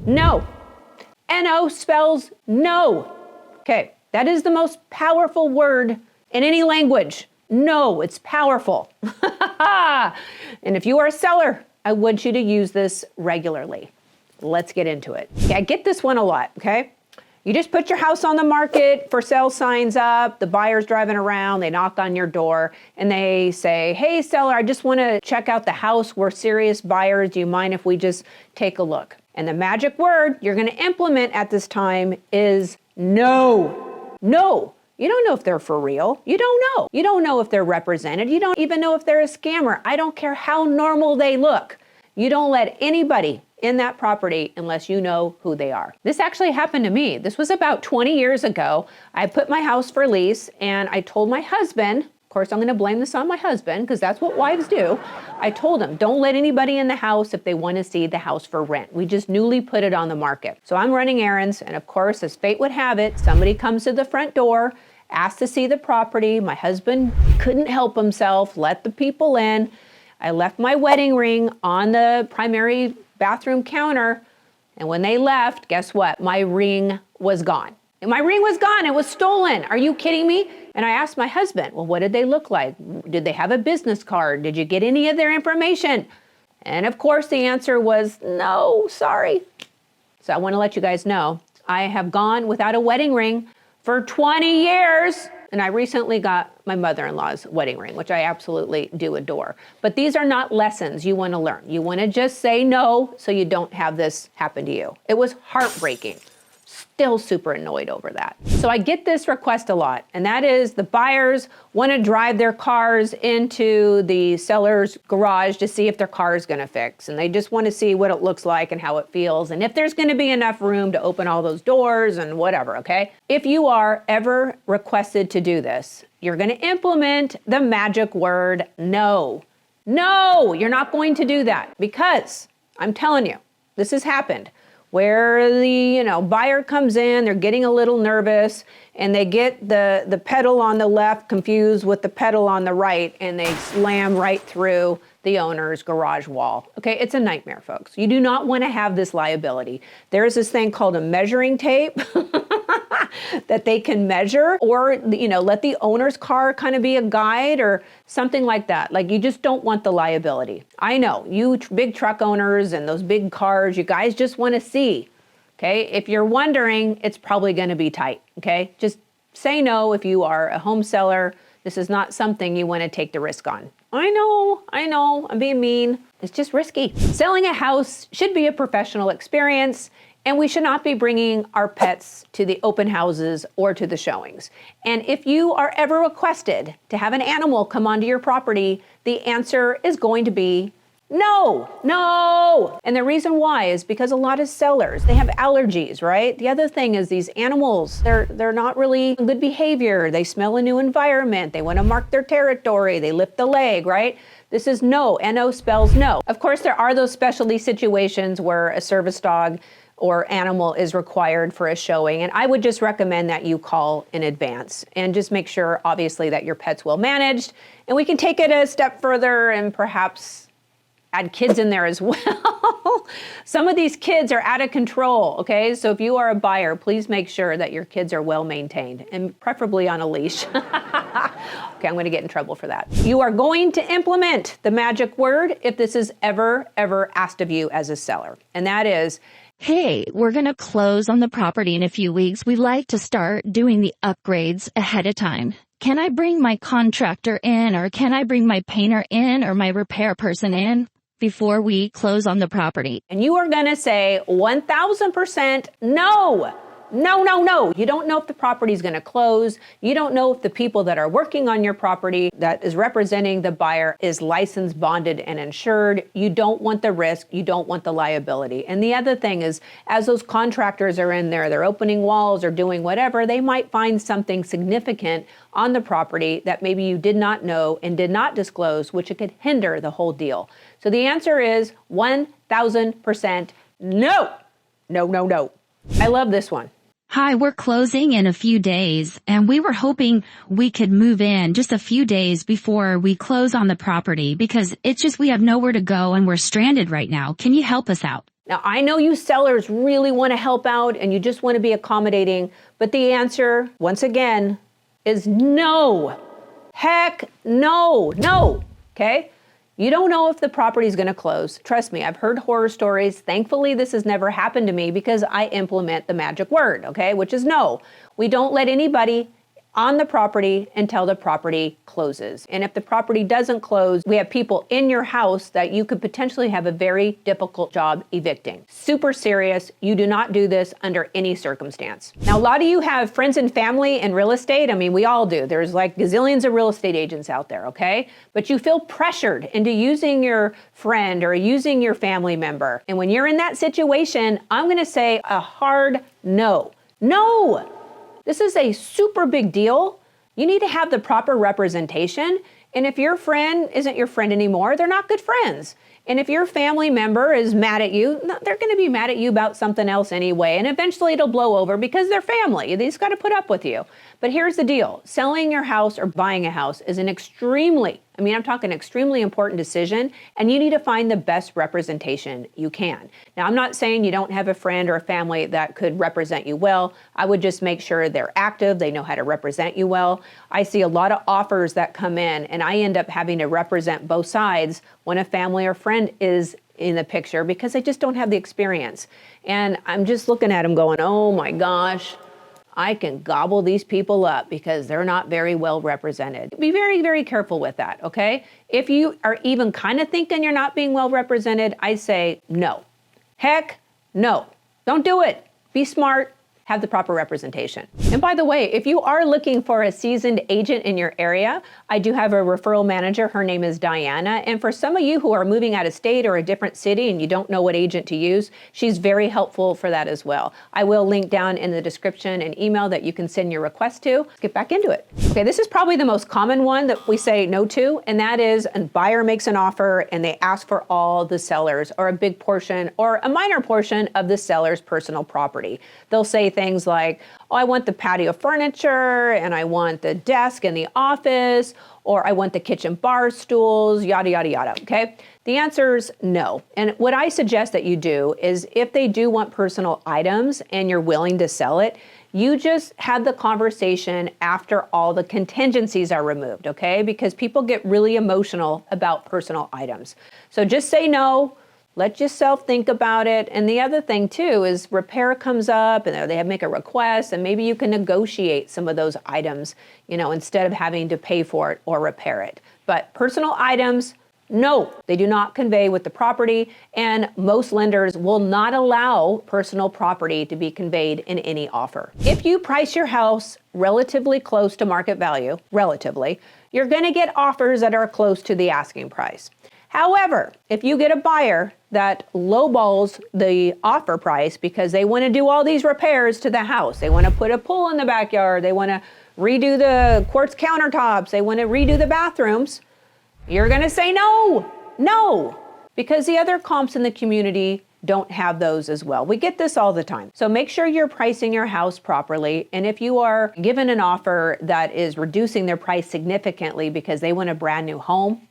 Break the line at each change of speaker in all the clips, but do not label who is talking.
No. N-O spells no. Okay, that is the most powerful word in any language. No, it's powerful. And if you are a seller, I want you to use this regularly. Let's get into it. Okay, I get this one a lot, okay? You just put your house on the market, for sale signs up, the buyer's driving around, they knock on your door, and they say, hey, seller, I just want to check out the house. We're serious buyers. Do you mind if we just take a look? And the magic word you're going to implement at this time is no. No. You don't know if they're for real. You don't know. You don't know if they're represented. You don't even know if they're a scammer. I don't care how normal they look. You don't let anybody in that property unless you know who they are. This actually happened to me. This was about 20 years ago. I put my house for lease and I told my husband, of course I'm gonna blame this on my husband because that's what wives do. I told him, don't let anybody in the house if they wanna see the house for rent. We just newly put it on the market. So I'm running errands and of course, as fate would have it, somebody comes to the front door, asks to see the property. My husband couldn't help himself, let the people in. I left my wedding ring on the primary bathroom counter, and when they left, guess what? My ring was gone. And my ring was gone, it was stolen. Are you kidding me? And I asked my husband, well, what did they look like? Did they have a business card? Did you get any of their information? And of course the answer was no, sorry. So I wanna let you guys know, I have gone without a wedding ring for 20 years. And I recently got my mother-in-law's wedding ring, which I absolutely do adore. But these are not lessons you want to learn. You want to just say no so you don't have this happen to you. It was heartbreaking. Still super annoyed over that. So I get this request a lot, and that is the buyers want to drive their cars into the seller's garage to see if their car is going to fix. And they just want to see what it looks like and how it feels, and if there's going to be enough room to open all those doors and whatever, okay? If you are ever requested to do this, you're going to implement the magic word no. No, you're not going to do that because I'm telling you, this has happened. Where the buyer comes in, they're getting a little nervous, and they get the pedal on the left confused with the pedal on the right, and they slam right through the owner's garage wall. Okay, it's a nightmare, folks. You do not want to have this liability. There's this thing called a measuring tape that they can measure, or let the owner's car kind of be a guide or something like that. Like, you just don't want the liability. I know, you big truck owners and those big cars, you guys just want to see, okay? If you're wondering, it's probably going to be tight, okay? Just say no if you are a home seller. This is not something you want to take the risk on. I know, I'm being mean. It's just risky. Selling a house should be a professional experience, and we should not be bringing our pets to the open houses or to the showings. And if you are ever requested to have an animal come onto your property, the answer is going to be no. And the reason why is because a lot of sellers, they have allergies, right? The other thing is these animals, they're not really good behavior. They smell a new environment. They want to mark their territory. They lift the leg, right? This is no. N-O spells no. Of course, there are those specialty situations where a service dog or animal is required for a showing. And I would just recommend that you call in advance and just make sure, obviously, that your pet's well managed. And we can take it a step further and perhaps add kids in there as well. Some of these kids are out of control, okay? So if you are a buyer, please make sure that your kids are well maintained and preferably on a leash. Okay, I'm gonna get in trouble for that. You are going to implement the magic word if this is ever asked of you as a seller. And that is,
hey, we're going to close on the property in a few weeks. We'd like to start doing the upgrades ahead of time. Can I bring my contractor in, or can I bring my painter in, or my repair person in before we close on the property?
And you are going to say 1000% no. No. You don't know if the property is going to close. You don't know if the people that are working on your property that is representing the buyer is licensed, bonded, and insured. You don't want the risk. You don't want the liability. And the other thing is, as those contractors are in there, they're opening walls or doing whatever, they might find something significant on the property that maybe you did not know and did not disclose, which it could hinder the whole deal. So the answer is 1000% no. No. I love this one.
Hi, we're closing in a few days, and we were hoping we could move in just a few days before we close on the property because it's just we have nowhere to go and we're stranded right now. Can you help us out?
Now, I know you sellers really want to help out and you just want to be accommodating, but the answer, once again, is no. Heck no, no, okay? You don't know if the property is going to close. Trust me, I've heard horror stories. Thankfully, this has never happened to me because I implement the magic word, okay, which is no. We don't let anybody on the property until the property closes. And if the property doesn't close, we have people in your house that you could potentially have a very difficult job evicting. Super serious. You do not do this under any circumstance. Now, a lot of you have friends and family in real estate. I mean, we all do. There's like gazillions of real estate agents out there, okay? But you feel pressured into using your friend or using your family member. And when you're in that situation, I'm gonna say a hard no. No! This is a super big deal. You need to have the proper representation. And if your friend isn't your friend anymore, they're not good friends. And if your family member is mad at you, they're going to be mad at you about something else anyway. And eventually it'll blow over because they're family. They just got to put up with you. But here's the deal. Selling your house or buying a house is an extremely important decision, and you need to find the best representation you can. Now, I'm not saying you don't have a friend or a family that could represent you well. I would just make sure they're active, they know how to represent you well. I see a lot of offers that come in, and I end up having to represent both sides when a family or friend is in the picture because they just don't have the experience. And I'm just looking at them going, oh my gosh, I can gobble these people up because they're not very well represented. Be very, very careful with that, okay? If you are even kind of thinking you're not being well represented, I say no. Heck, no. Don't do it. Be smart. Have the proper representation. And by the way, if you are looking for a seasoned agent in your area, I do have a referral manager. Her name is Diana. And for some of you who are moving out of state or a different city and you don't know what agent to use, she's very helpful for that as well. I will link down in the description an email that you can send your request to. Let's get back into it. Okay, this is probably the most common one that we say no to, and that is a buyer makes an offer and they ask for all the sellers or a big portion or a minor portion of the seller's personal property. They'll say things like, oh, I want the patio furniture and I want the desk in the office, or I want the kitchen bar stools, yada, yada, yada, okay? The answer is no. And what I suggest that you do is if they do want personal items and you're willing to sell it, you just have the conversation after all the contingencies are removed, okay? Because people get really emotional about personal items. So just say no. Let yourself think about it. And the other thing too is repair comes up and they make a request and maybe you can negotiate some of those items, instead of having to pay for it or repair it. But personal items, no, they do not convey with the property, and most lenders will not allow personal property to be conveyed in any offer. If you price your house relatively close to market value, you're gonna get offers that are close to the asking price. However, if you get a buyer that lowballs the offer price because they want to do all these repairs to the house, they want to put a pool in the backyard, they want to redo the quartz countertops, they want to redo the bathrooms, you're going to say no, because the other comps in the community don't have those as well. We get this all the time. So make sure you're pricing your house properly. And if you are given an offer that is reducing their price significantly because they want a brand new home,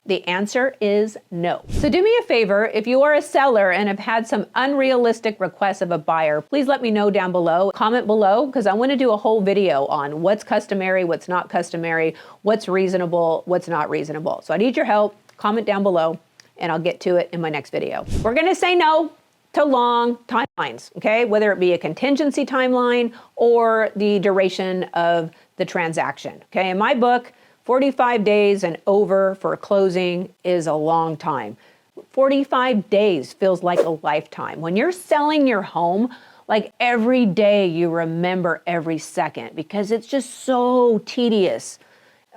the answer is no. So do me a favor, if you are a seller and have had some unrealistic requests of a buyer, please let me know down below. Comment below, because I want to do a whole video on what's customary, what's not customary, what's reasonable, what's not reasonable. So I need your help. Comment down below and I'll get to it in my next video. We're going to say no to long timelines, okay? Whether it be a contingency timeline or the duration of the transaction, okay? In my book, 45 days and over for closing is a long time. 45 days feels like a lifetime. When you're selling your home, like every day you remember every second because it's just so tedious.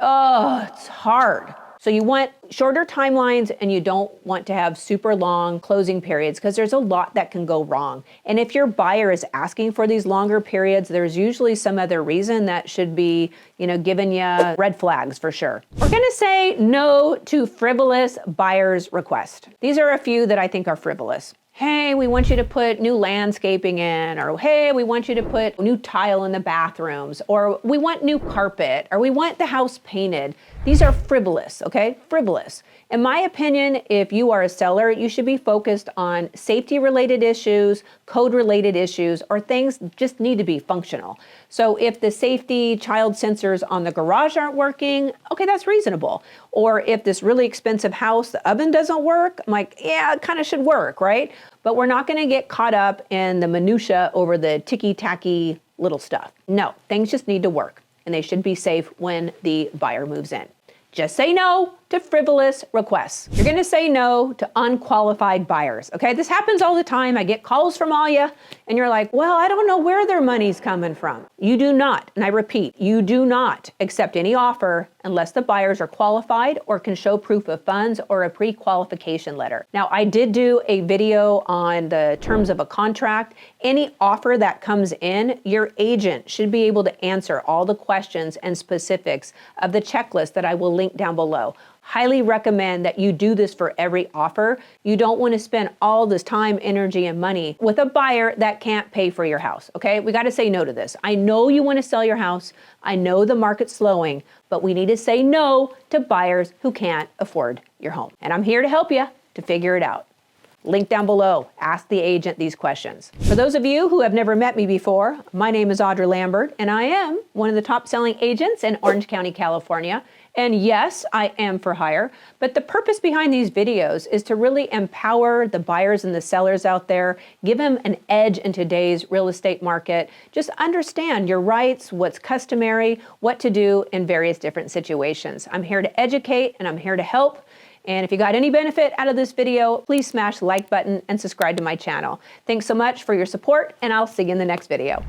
Oh, it's hard. So you want shorter timelines and you don't want to have super long closing periods because there's a lot that can go wrong. And if your buyer is asking for these longer periods, there's usually some other reason that should be, giving you red flags for sure. We're gonna say no to frivolous buyer's request. These are a few that I think are frivolous. Hey, we want you to put new landscaping in, or hey, we want you to put new tile in the bathrooms, or we want new carpet, or we want the house painted. These are frivolous, okay? Frivolous. In my opinion, if you are a seller, you should be focused on safety-related issues, code-related issues, or things just need to be functional. So if the safety child sensors on the garage aren't working, okay, that's reasonable. Or if this really expensive house, the oven doesn't work, I'm like, yeah, it kind of should work, right? But we're not going to get caught up in the minutia over the ticky-tacky little stuff. No, things just need to work, and they should be safe when the buyer moves in. Just say no to frivolous requests. You're gonna say no to unqualified buyers, okay? This happens all the time. I get calls from all you, and you're like, well, I don't know where their money's coming from. You do not, and I repeat, you do not accept any offer unless the buyers are qualified or can show proof of funds or a pre-qualification letter. Now, I did do a video on the terms of a contract. Any offer that comes in, your agent should be able to answer all the questions and specifics of the checklist that I will link down below. Highly recommend that you do this for every offer. You don't want to spend all this time, energy, and money with a buyer that can't pay for your house, okay? We got to say no to this. I know you want to sell your house. I know the market's slowing, but we need to say no to buyers who can't afford your home. And I'm here to help you to figure it out. Link down below. Ask the agent these questions. For those of you who have never met me before, my name is Audra Lambert, and I am one of the top selling agents in Orange County, California. And yes, I am for hire, but the purpose behind these videos is to really empower the buyers and the sellers out there, give them an edge in today's real estate market. Just understand your rights, what's customary, what to do in various different situations. I'm here to educate and I'm here to help. And if you got any benefit out of this video, please smash the like button and subscribe to my channel. Thanks so much for your support, and I'll see you in the next video.